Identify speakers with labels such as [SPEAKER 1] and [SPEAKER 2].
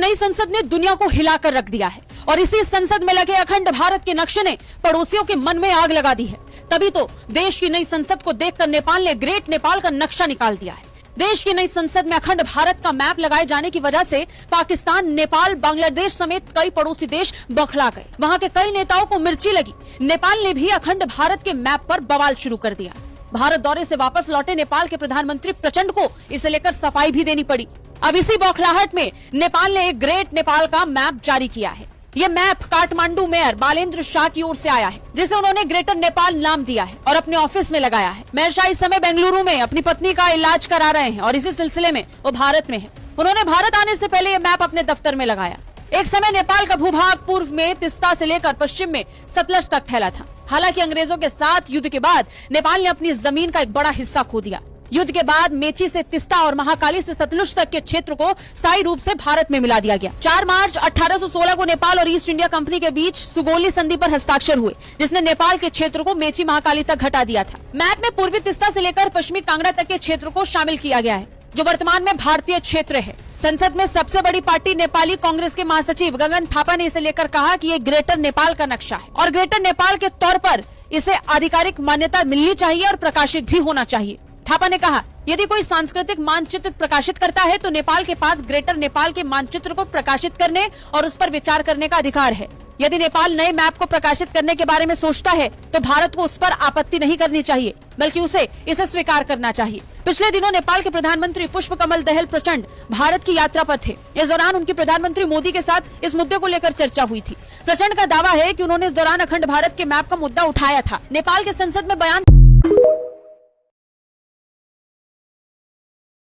[SPEAKER 1] नई संसद ने दुनिया को हिलाकर रख दिया है और इसी संसद में लगे अखंड भारत के नक्शे ने पड़ोसियों के मन में आग लगा दी है। तभी तो देश की नई संसद को देखकर नेपाल ने ग्रेट नेपाल का नक्शा निकाल दिया है। देश की नई संसद में अखंड भारत का मैप लगाए जाने की वजह से पाकिस्तान, नेपाल, बांग्लादेश समेत कई पड़ोसी देश बौखला गए। वहां के कई नेताओं को मिर्ची लगी। नेपाल ने भी अखंड भारत के मैप पर बवाल शुरू कर दिया। भारत दौरे से वापस लौटे नेपाल के प्रधानमंत्री प्रचंड को इसे लेकर सफाई भी देनी पड़ी। अब इसी बौखलाहट में नेपाल ने एक ग्रेट नेपाल का मैप जारी किया है। ये मैप काठमांडू मेयर बालेंद्र शाह की ओर से आया है, जिसे उन्होंने ग्रेटर नेपाल नाम दिया है और अपने ऑफिस में लगाया है। मेयर शाह इस समय बेंगलुरु में अपनी पत्नी का इलाज करा रहे हैं और इसी सिलसिले में वो भारत में है। उन्होंने भारत आने से पहले ये मैप अपने दफ्तर में लगाया। एक समय नेपाल का भूभाग पूर्व में तिस्ता से लेकर पश्चिम में सतलज तक फैला था। हालांकि अंग्रेजों के साथ युद्ध के बाद नेपाल ने अपनी जमीन का एक बड़ा हिस्सा खो दिया। युद्ध के बाद मेची से तिस्ता और महाकाली से सतलुज तक के क्षेत्र को स्थायी रूप से भारत में मिला दिया गया। 4 मार्च 1816 को नेपाल और ईस्ट इंडिया कंपनी के बीच सुगोली संधि पर हस्ताक्षर हुए, जिसने नेपाल के क्षेत्र को मेची महाकाली तक घटा दिया था। मैप में पूर्वी तिस्ता से लेकर पश्चिमी कांगड़ा तक के क्षेत्र को शामिल किया गया है, जो वर्तमान में भारतीय क्षेत्र है। संसद में सबसे बड़ी पार्टी नेपाली कांग्रेस के महासचिव गगन थापा ने इसे लेकर कहा कि ये ग्रेटर नेपाल का नक्शा है और ग्रेटर नेपाल के तौर पर इसे आधिकारिक मान्यता मिलनी चाहिए और प्रकाशित भी होना चाहिए। थापा ने कहा, यदि कोई सांस्कृतिक मानचित्र प्रकाशित करता है तो नेपाल के पास ग्रेटर नेपाल के मानचित्र को प्रकाशित करने और उस पर विचार करने का अधिकार है। यदि नेपाल नए मैप को प्रकाशित करने के बारे में सोचता है तो भारत को उस पर आपत्ति नहीं करनी चाहिए, बल्कि उसे इसे स्वीकार करना चाहिए। पिछले दिनों नेपाल के प्रधानमंत्री पुष्प कमल दहल प्रचंड भारत की यात्रा पर थे। इस दौरान उनकी प्रधानमंत्री मोदी के साथ इस मुद्दे को लेकर चर्चा हुई थी। प्रचंड का दावा है कि उन्होंने इस दौरान अखंड भारत के मैप का मुद्दा उठाया था। नेपाल के संसद में बयान